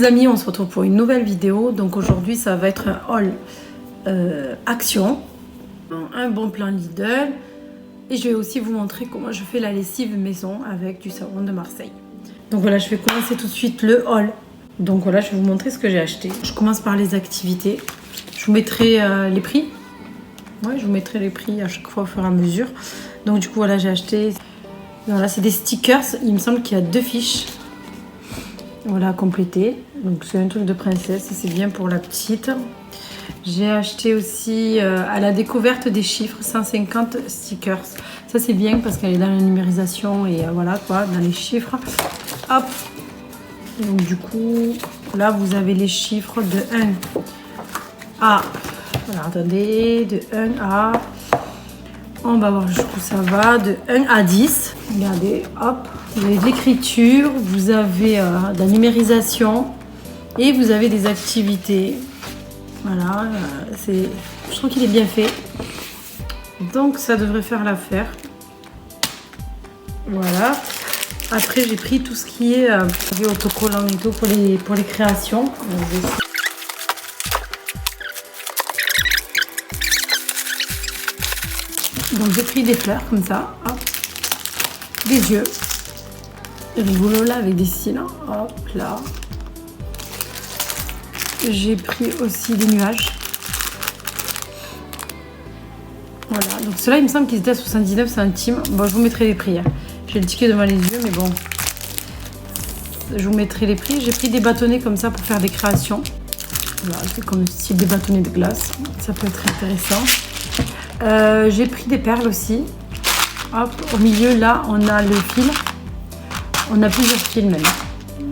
les amis, on se retrouve pour une nouvelle vidéo. Donc aujourd'hui ça va être un haul Action, un bon plan Lidl. Et je vais aussi vous montrer comment je fais la lessive maison avec du savon de Marseille. Donc voilà, je vais commencer tout de suite le haul. Donc voilà, je vais vous montrer ce que j'ai acheté. Je commence par les activités. Je vous mettrai les prix. Ouais, je vous mettrai les prix à chaque fois au fur et à mesure. Donc du coup voilà, j'ai acheté... Voilà, c'est des stickers. Il me semble qu'il y a 2 fiches. Voilà, à compléter. Donc c'est un truc de princesse, c'est bien pour la petite. J'ai acheté aussi à la découverte des chiffres 150 stickers. Ça c'est bien parce qu'elle est dans la numérisation et voilà quoi, dans les chiffres. Hop. Donc du coup, là vous avez les chiffres de 1 à... Alors attendez, de 1 à... On va voir jusqu'où ça va, de 1 à 10. Regardez, hop. Vous avez de l'écriture, vous avez de la numérisation et vous avez des activités. Voilà, je trouve qu'il est bien fait. Donc ça devrait faire l'affaire. Voilà. Après j'ai pris tout ce qui est autocollant et tout pour les créations. Donc j'ai pris des fleurs comme ça, hop. Des yeux. Rigolo là avec des cils, hop là. J'ai pris aussi des nuages. Voilà, donc ceux-là il me semble qu'ils étaient à 79 centimes. Bon, je vous mettrai les prix. Hein. J'ai le ticket devant les yeux, mais bon. Je vous mettrai les prix. J'ai pris des bâtonnets comme ça pour faire des créations. Voilà, c'est comme style des bâtonnets de glace. Ça peut être intéressant. J'ai pris des perles aussi. Hop, au milieu là, on a le fil. On a plusieurs fils même.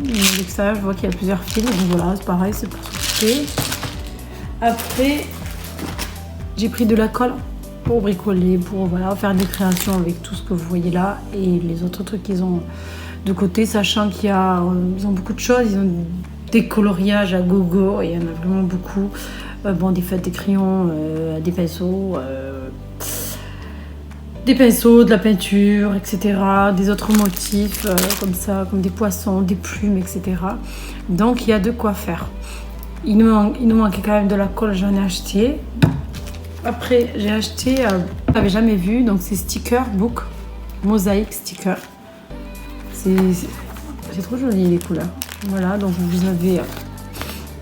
Avec ça, je vois qu'il y a plusieurs fils. Donc voilà, c'est pareil, c'est pour s'occuper. Après, j'ai pris de la colle pour bricoler, pour voilà, faire des créations avec tout ce que vous voyez là. Et les autres trucs qu'ils ont de côté, sachant qu'ils ont beaucoup de choses. Ils ont des coloriages à gogo, et il y en a vraiment beaucoup. Bon, des feutres, des crayons, des pinceaux. Des pinceaux, de la peinture, etc. Des autres motifs comme ça, comme des poissons, des plumes, etc. Donc il y a de quoi faire. Il nous manquait quand même de la colle, j'en ai acheté. Après j'ai acheté, je n'avais jamais vu, donc c'est sticker book, mosaïque sticker. C'est trop joli les couleurs. Voilà, donc vous avez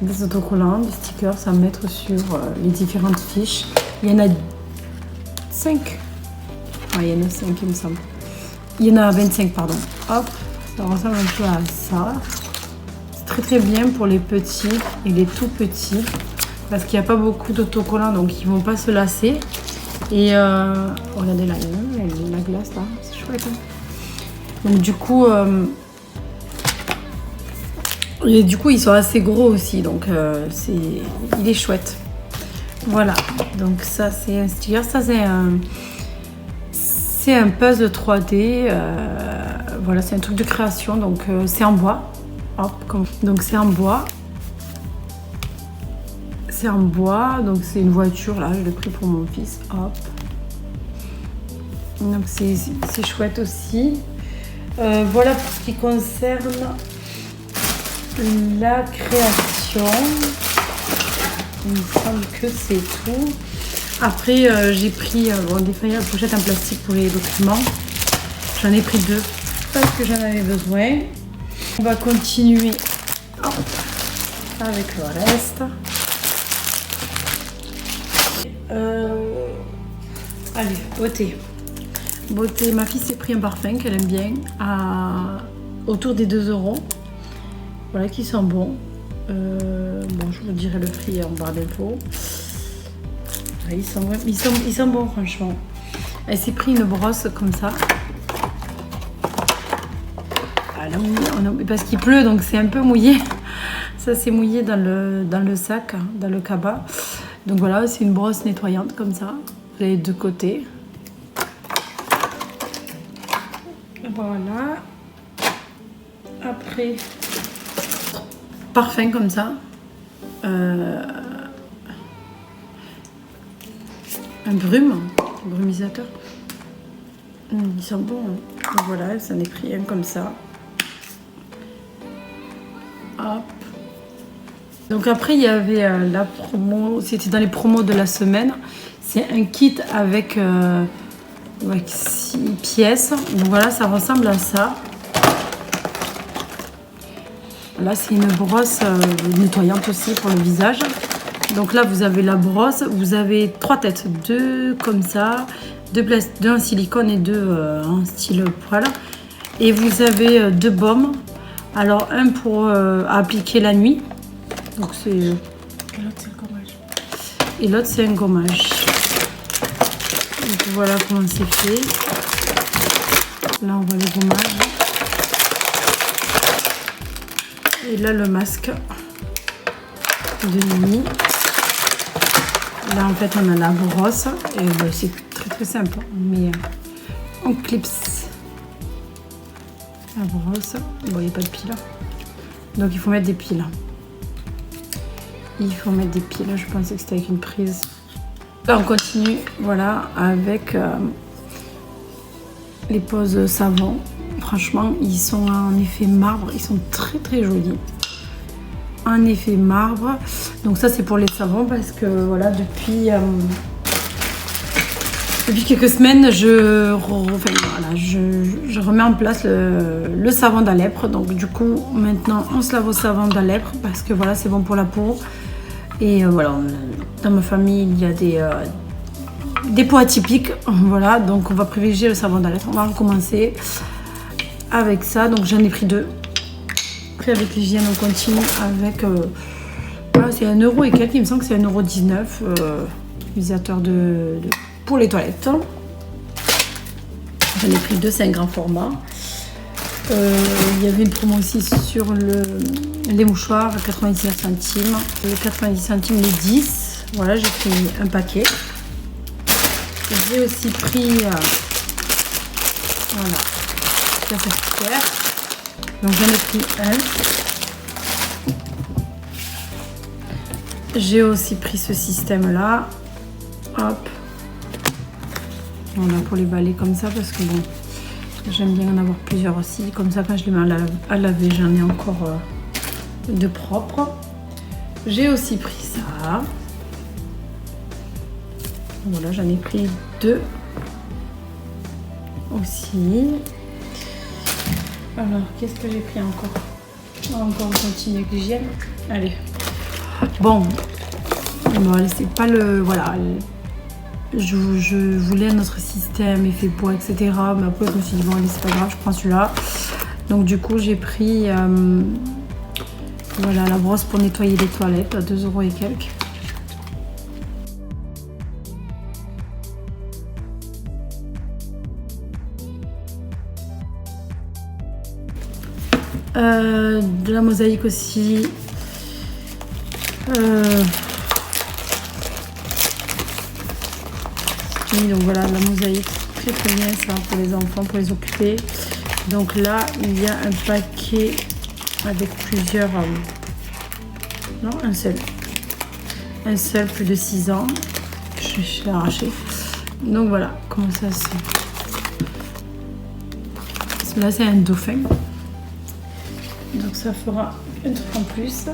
des autocollants, des stickers à mettre sur les différentes fiches. Il y en a 5. Il y en a 5 il me semble. Il y en a 25 pardon. Hop, ça ressemble un peu à ça. C'est très très bien pour les petits et les tout petits. Parce qu'il n'y a pas beaucoup d'autocollants donc ils ne vont pas se lasser. Et regardez là, il y a la glace là, c'est chouette. Hein, donc du coup, ils sont assez gros aussi. Donc il est chouette. Voilà, donc ça c'est un sticker, ça c'est un puzzle 3D, voilà, c'est un truc de création, donc c'est en bois. Hop, donc c'est en bois. C'est en bois, donc c'est une voiture, là, je l'ai pris pour mon fils. Hop. Donc c'est chouette aussi. Voilà pour ce qui concerne la création. Il me semble que c'est tout. Après, j'ai pris des feuilles, pochettes en plastique pour les documents. J'en ai pris 2 parce que j'en avais besoin. On va continuer avec le reste. Allez, beauté. Beauté, ma fille s'est pris un parfum qu'elle aime bien autour des 2 €. Voilà, qui sent bon. Bon, je vous dirai le prix en barre d'infos. Ils sont bons franchement. Elle s'est pris une brosse comme ça. Alors, parce qu'il pleut donc c'est un peu mouillé. Ça c'est mouillé dans le sac, dans le cabas. Donc voilà, c'est une brosse nettoyante comme ça. Vous avez 2 côtés. Voilà. Après, parfum comme ça. Un brumisateur. Ils sont bons. Hein. Donc voilà, ça en est pris un comme ça. Hop. Donc après il y avait la promo, c'était dans les promos de la semaine. C'est un kit avec 6 pièces. Donc voilà, ça ressemble à ça. Là c'est une brosse nettoyante aussi pour le visage. Donc là vous avez la brosse, vous avez 3 têtes, 2 comme ça, 2 en silicone et 2 en style poil. Et vous avez 2 baumes. Alors un pour appliquer la nuit. Donc c'est... Et l'autre c'est un gommage. Donc voilà comment c'est fait. Là on voit le gommage. Et là le masque de nuit. Là en fait on a la brosse. Et c'est très simple. Mais on clipse la brosse. Bon, il n'y a pas de piles. Donc il faut mettre des piles. Il faut mettre des piles. Je pensais que c'était avec une prise. Là on continue, voilà, avec les poses savon. Franchement, ils sont en effet marbre. Ils sont très jolis. En effet marbre. Donc ça c'est pour les savons parce que voilà, depuis quelques semaines, je remets en place le savon d'Alèpre. Donc du coup, maintenant, on se lave au savon d'Alèpre parce que voilà, c'est bon pour la peau. Et voilà, dans ma famille, il y a des peaux atypiques. Voilà, donc on va privilégier le savon d'Alèpre. On va recommencer avec ça. Donc j'en ai pris 2. Après, avec l'hygiène, on continue avec... voilà, c'est 1 € et quelques. Il me semble que c'est 1,19 €. Utilisateur pour les toilettes. J'en ai pris 2, c'est un grand format. Il y avait une promo aussi sur les mouchoirs à 99 centimes. 90 centimes les 10. Voilà, j'ai pris un paquet. J'ai aussi pris voilà, la cafetière. Donc j'en ai pris un. J'ai aussi pris ce système là. Hop. Voilà, pour les balais comme ça parce que bon, j'aime bien en avoir plusieurs aussi. Comme ça, quand je les mets à laver, j'en ai encore de propre. J'ai aussi pris ça. Voilà, j'en ai pris 2 aussi. Alors, qu'est-ce que j'ai pris encore? Encore on continue avec l'hygiène. Allez. Bon, c'est pas le... Voilà. Je voulais notre système, effet poids, etc. Mais après, je me suis dit, bon, allez, c'est pas grave, je prends celui-là. Donc, du coup, j'ai pris voilà, la brosse pour nettoyer les toilettes à 2 € et quelques. De la mosaïque aussi. Donc voilà, la mosaïque, très bien ça pour les enfants, pour les occuper. Donc là, il y a un paquet avec plusieurs... non, un seul. Un seul, plus de 6 ans. Je l'ai arraché. Donc voilà, comment ça se... Là, c'est un dauphin. Donc ça fera un truc en plus.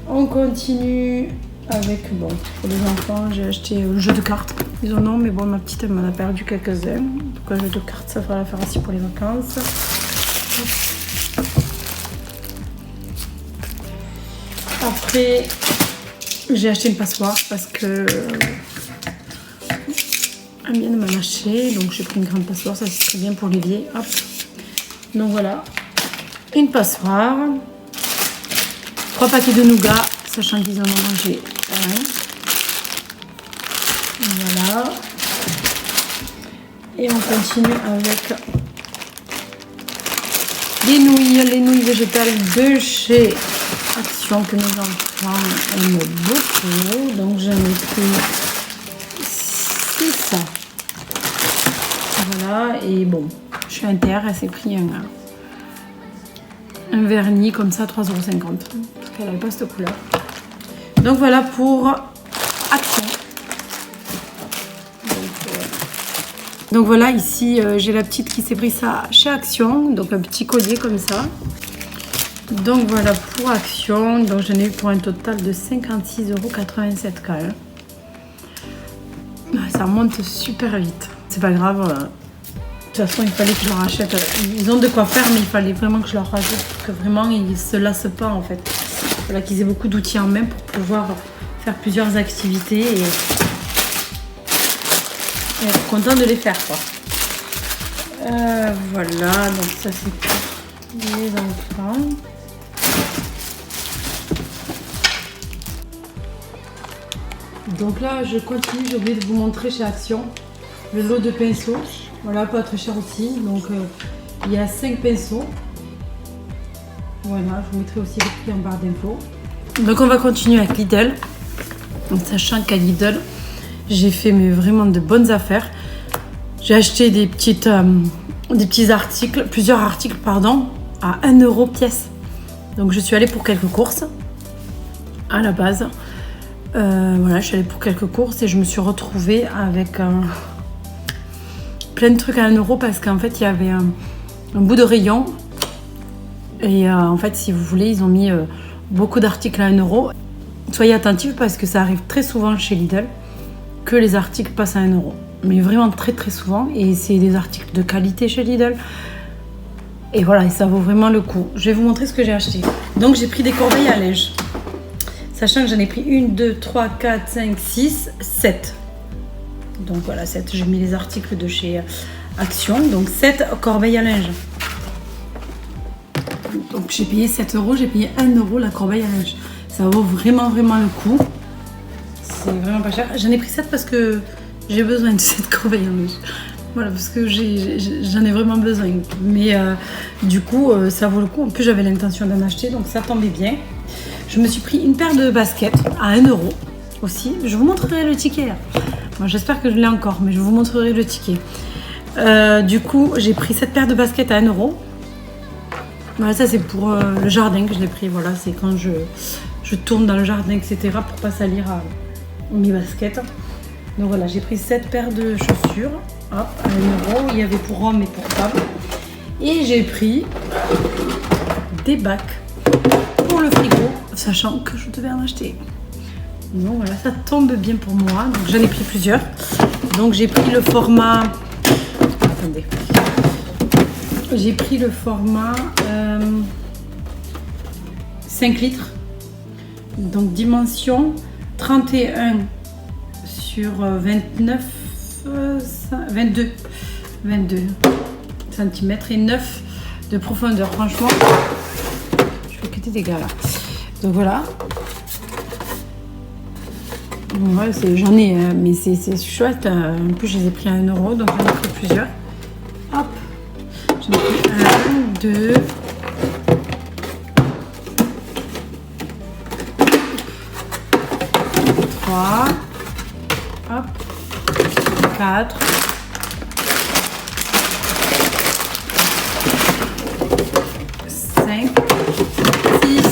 On continue avec, bon, pour les enfants, j'ai acheté le jeu de cartes. Ils en ont, mais bon, ma petite, elle m'en a perdu quelques-uns. Donc un jeu de cartes, ça fera l'affaire aussi pour les vacances. Après, j'ai acheté une passoire parce que elle vient de m'en acheter. Donc j'ai pris une grande passoire, ça c'est très bien pour l'évier. Hop. Donc voilà, une passoire. 3 paquets de nougat, sachant qu'ils en ont mangé un. Voilà. Et on continue avec les nouilles végétales de chez Action que nos enfants aiment beaucoup. Donc j'en ai pris 6. Voilà. Et bon, je suis inter, elle s'est pris un vernis comme ça, 3,50 €. Parce qu'elle n'avait pas cette couleur. Donc voilà pour Action. Donc voilà, ici j'ai la petite qui s'est pris ça chez Action. Donc un petit collier comme ça. Donc voilà pour Action. Donc j'en ai eu pour un total de 56,87 € quand même. Ça monte super vite. C'est pas grave. De toute façon, il fallait que je leur achète. Ils ont de quoi faire, mais il fallait vraiment que je leur rajoute pour que vraiment ils se lassent pas en fait. Voilà, qu'ils aient beaucoup d'outils en main pour pouvoir faire plusieurs activités et être content de les faire quoi. Voilà, donc ça c'est pour les enfants. Donc là, je continue, j'ai oublié de vous montrer chez Action le lot de pinceaux. Voilà, pas très cher aussi. Donc il y a 5 pinceaux. Voilà, je vous mettrai aussi le prix en barre d'infos. Donc on va continuer avec Lidl. En sachant qu'à Lidl, j'ai fait vraiment de bonnes affaires. J'ai acheté des petits articles, plusieurs articles pardon, à 1 € pièce. Donc je suis allée pour quelques courses à la base. Voilà, je suis allée pour quelques courses et je me suis retrouvée avec plein de trucs à 1 € parce qu'en fait il y avait un bout de rayon et en fait si vous voulez ils ont mis beaucoup d'articles à 1 €. Soyez attentifs parce que ça arrive très souvent chez Lidl que les articles passent à 1 €. Mais vraiment très très souvent et c'est des articles de qualité chez Lidl. Et voilà, et ça vaut vraiment le coup. Je vais vous montrer ce que j'ai acheté. Donc j'ai pris des corbeilles à linge. Sachant que j'en ai pris 1, 2, 3, 4, 5, 6, 7. Donc voilà, 7. J'ai mis les articles de chez Action. Donc 7 corbeilles à linge. Donc j'ai payé 7 €. J'ai payé 1 € la corbeille à linge. Ça vaut vraiment vraiment le coup. C'est vraiment pas cher. J'en ai pris 7 parce que j'ai besoin de cette corbeille à linge. Voilà, parce que j'en ai vraiment besoin. Mais du coup, ça vaut le coup. En plus, j'avais l'intention d'en acheter, donc ça tombait bien. Je me suis pris une paire de baskets à 1 € aussi. Je vous montrerai le ticket. Moi, j'espère que je l'ai encore, mais je vous montrerai le ticket. Du coup, j'ai pris cette paire de baskets à 1 €. Voilà, ça c'est pour le jardin que je l'ai pris. Voilà, c'est quand je tourne dans le jardin, etc. pour pas salir mes baskets. Donc voilà, j'ai pris cette paire de chaussures. Hop, à 1 €. Il y avait pour homme et pour femme. Et j'ai pris des bacs pour le frigo, sachant que je devais en acheter. Donc voilà, ça tombe bien pour moi. Donc j'en ai pris plusieurs. Donc j'ai pris le format. Attendez. J'ai pris le format 5 litres. Donc dimension 31 sur 22 cm et 9 de profondeur. Franchement, je fais que des dégâts là. Donc voilà. Ouais, j'en ai, mais c'est chouette. En plus, je les ai pris à 1 €, donc j'en ai pris plusieurs. Hop. J'en ai pris 1, 2. 3. Hop. 4. 5. 6.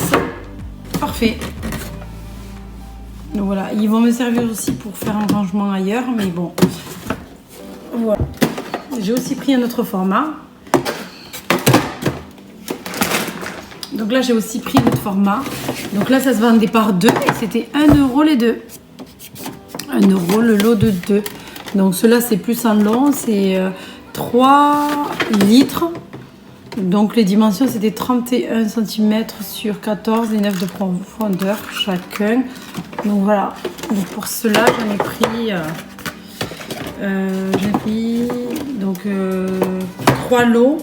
Parfait. Donc voilà, ils vont me servir aussi pour faire un rangement ailleurs, mais bon. Voilà. J'ai aussi pris un autre format. Donc là, j'ai aussi pris l'autre format. Donc là, ça se vendait par 2 et c'était 1 € les deux. 1 € le lot de 2. Donc cela c'est plus en long, c'est 3 litres. Donc les dimensions c'était 31 cm sur 14 et 9 de profondeur chacun. Donc voilà. Donc pour cela j'en ai pris, donc 3 lots.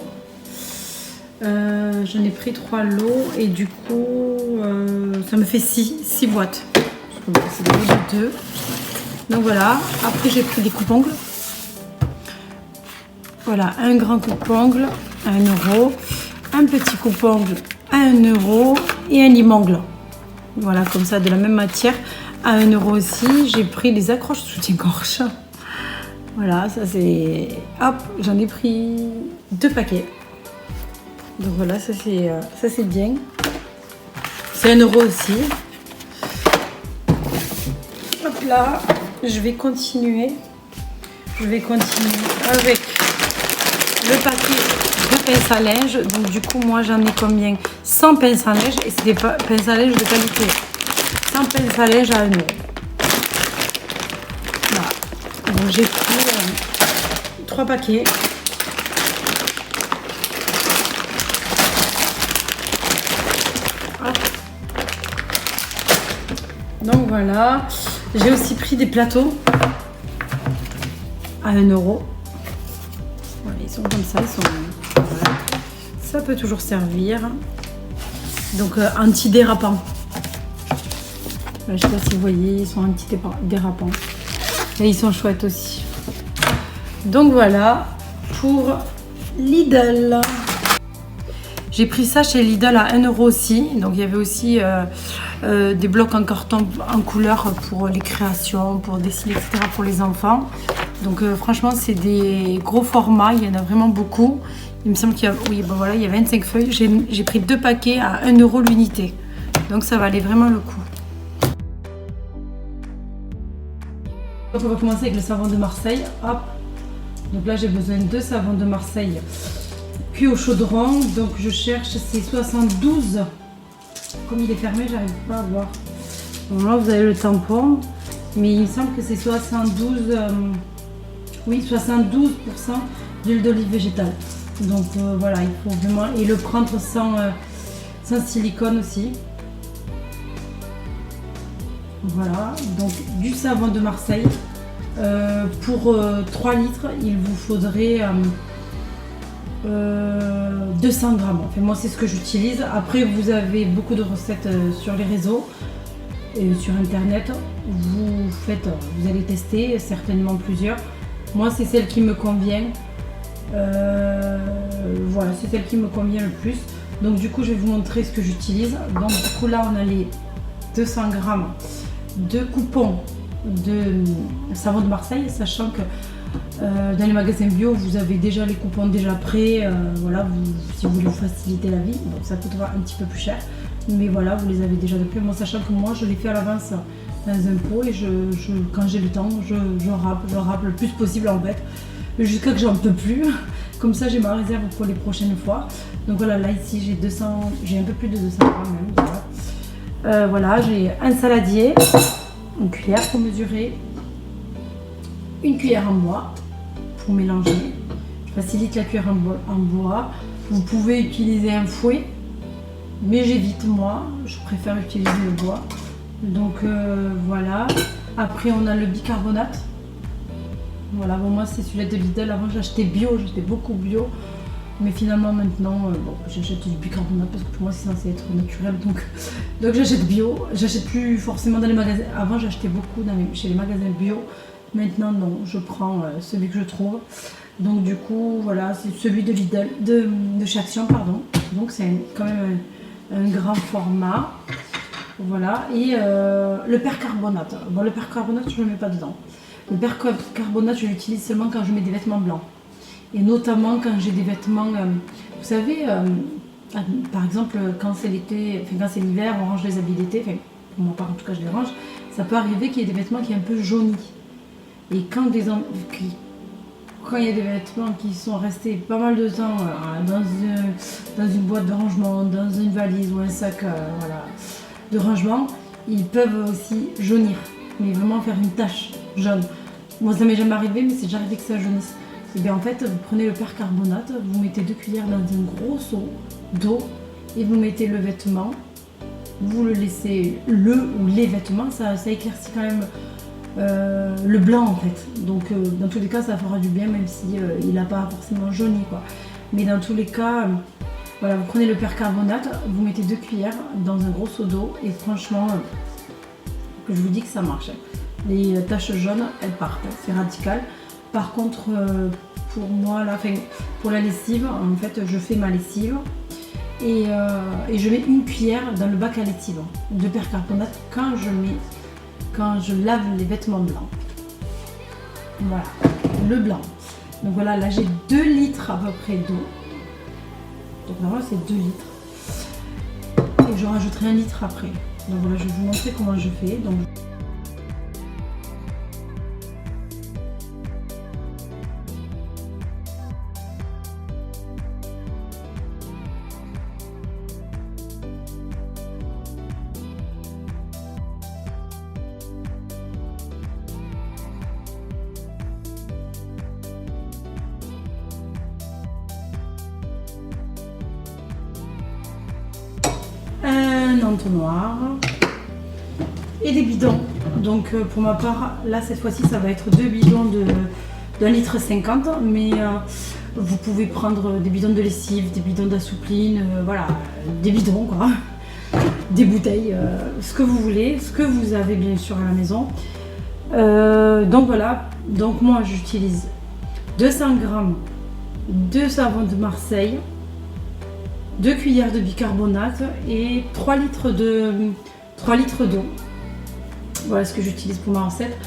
J'en ai pris 3 lots et du coup ça me fait 6 boîtes. C'est des lots de 2. Donc voilà, après j'ai pris des coupes-ongles. Voilà, un grand coupe-ongle à 1 €, un petit coupe-ongle à 1 € et un lime-ongle. Voilà, comme ça, de la même matière à 1 € aussi. J'ai pris des accroches soutien-gorge. Voilà, ça c'est... Hop, j'en ai pris 2 paquets. Donc voilà, ça c'est bien. C'est 1 € aussi. Hop là. Je vais continuer avec le paquet de pinces à linge. Donc du coup, moi j'en ai combien? 100 pinces à linge et c'est des pinces à linge de qualité. 100 pinces à linge à 1 €. Voilà. Donc j'ai pris 3 paquets. Hop. Donc voilà. J'ai aussi pris des plateaux à 1 €. Voilà, ils sont comme ça, ils sont. Voilà. Ça peut toujours servir. Donc anti-dérapants. Je sais pas si vous voyez, ils sont anti-dérapants. Et ils sont chouettes aussi. Donc voilà pour Lidl. J'ai pris ça chez Lidl à 1 € aussi. Donc il y avait aussi des blocs en carton en couleur pour les créations, pour dessiner, etc. pour les enfants. Donc franchement c'est des gros formats, il y en a vraiment beaucoup. Il me semble qu'il y a, oui, ben voilà, il y a 25 feuilles. J'ai pris 2 paquets à 1 € l'unité. Donc ça valait vraiment le coup. Donc on va commencer avec le savon de Marseille. Hop. Donc là j'ai besoin de 2 savons de Marseille cuits au chaudron. Donc je cherche, c'est 72. Comme il est fermé, j'arrive pas à voir. Bon, là vous avez le tampon. Mais il me semble que c'est 72. Oui, 72% d'huile d'olive végétale. Donc voilà, il faut vraiment. Et le prendre sans silicone aussi. Voilà, donc du savon de Marseille. Pour 3 litres, il vous faudrait 200 grammes. Enfin, moi, c'est ce que j'utilise. Après, vous avez beaucoup de recettes sur les réseaux et sur internet. Vous allez tester certainement plusieurs. Moi, c'est celle qui me convient. Voilà, c'est celle qui me convient le plus. Donc, du coup, je vais vous montrer ce que j'utilise. Donc, du coup, là, on a les 200 grammes de coupons de savon de Marseille, sachant que dans les magasins bio, vous avez déjà les coupons déjà prêts. Voilà, si vous voulez vous faciliter la vie, donc ça coûtera un petit peu plus cher. Mais voilà, vous les avez déjà de près. Moi, sachant que moi, je les fais à l'avance dans un pot et quand j'ai le temps, je râpe le plus possible en fait, jusqu'à que j'en peux plus. Comme ça, j'ai ma réserve pour les prochaines fois. Donc voilà, là ici, j'ai un peu plus de 200 grammes même. Voilà. Voilà, j'ai un saladier, une cuillère pour mesurer, une cuillère en bois pour mélanger. Je facilite la cuillère en bois. Vous pouvez utiliser un fouet, mais j'évite, moi, je préfère utiliser le bois. Donc voilà. Après, on a le bicarbonate. Voilà, bon, moi c'est celui de Lidl. Avant j'achetais bio, j'achetais beaucoup bio. Mais finalement maintenant, bon, j'achète du bicarbonate parce que pour moi c'est censé être naturel. Donc j'achète bio. J'achète plus forcément dans les magasins. Avant j'achetais beaucoup chez les magasins bio. Maintenant non, je prends celui que je trouve. Donc du coup, voilà, c'est celui de Lidl, de chez Action, pardon. Donc c'est quand même un grand format. Voilà, et le percarbonate. Bon, le percarbonate, je ne le mets pas dedans. Le percarbonate, je l'utilise seulement quand je mets des vêtements blancs. Et notamment quand j'ai des vêtements, vous savez, par exemple, quand c'est l'été, enfin quand c'est l'hiver, on range les habits d'été, enfin, pour ma part en tout cas je les range, ça peut arriver qu'il y ait des vêtements qui sont un peu jaunis. Et quand il y a des vêtements qui sont restés pas mal de temps dans une boîte de rangement, dans une valise ou un sac voilà, de rangement, ils peuvent aussi jaunir, mais vraiment faire une tache jaune. Moi ça m'est jamais arrivé, mais c'est déjà arrivé que ça jaunisse. Et bien en fait, vous prenez le percarbonate, vous mettez 2 cuillères dans un gros seau d'eau et vous mettez le vêtement, vous le laissez, ou les vêtements, ça éclaircit quand même le blanc en fait. Donc dans tous les cas, ça fera du bien, même si il n'a pas forcément jauni quoi. Mais dans tous les cas, voilà, vous prenez le percarbonate, vous mettez 2 cuillères dans un gros seau d'eau et franchement, je vous dis que ça marche. Les taches jaunes, elles partent, c'est radical. Par contre, pour moi, là, pour la lessive, en fait, je fais ma lessive et je mets une cuillère dans le bac à lessive de percarbonate quand je lave les vêtements blancs. Voilà, le blanc. Donc voilà, là j'ai 2 litres à peu près d'eau. Donc normalement c'est 2 litres. Et je rajouterai 1 litre après. Donc voilà, je vais vous montrer comment je fais. Donc, un entonnoir et des bidons. Donc pour ma part, là cette fois-ci ça va être 2 bidons de 1,50 litre, mais vous pouvez prendre des bidons de lessive, des bidons d'assoupline, voilà, des bidons quoi, des bouteilles, ce que vous voulez, ce que vous avez bien sûr à la maison. Donc voilà, donc moi j'utilise 200 g de savon de Marseille, 2 cuillères de bicarbonate et 3 litres d'eau. Voilà ce que j'utilise pour ma recette.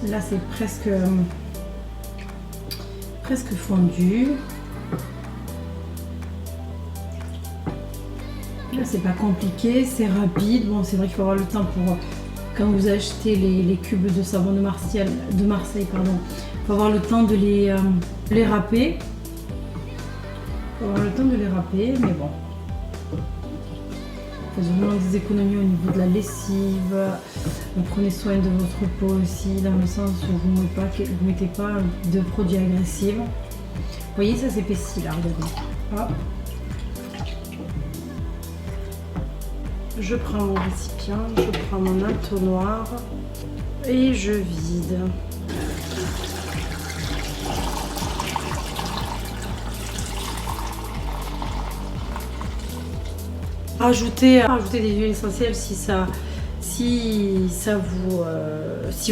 Là c'est presque fondu. Là c'est pas compliqué, c'est rapide. Bon, c'est vrai qu'il faut avoir le temps pour, quand vous achetez les cubes de savon de Marseille, pardon, il faut avoir le temps de les râper. Il faut avoir le temps de les râper, mais bon. Faites vraiment des économies au niveau de la lessive. Prenez soin de votre peau aussi, dans le sens où vous ne mettez pas de produits agressifs. Vous voyez, ça s'épaissit là, regardez. Hop. Je prends mon récipient, je prends mon entonnoir et je vide. Rajoutez des huiles essentielles si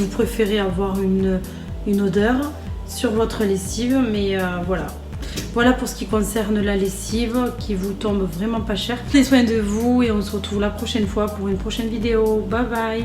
vous préférez avoir une odeur sur votre lessive, mais voilà. Voilà pour ce qui concerne la lessive qui vous tombe vraiment pas cher. Prenez soin de vous et on se retrouve la prochaine fois pour une prochaine vidéo. Bye bye.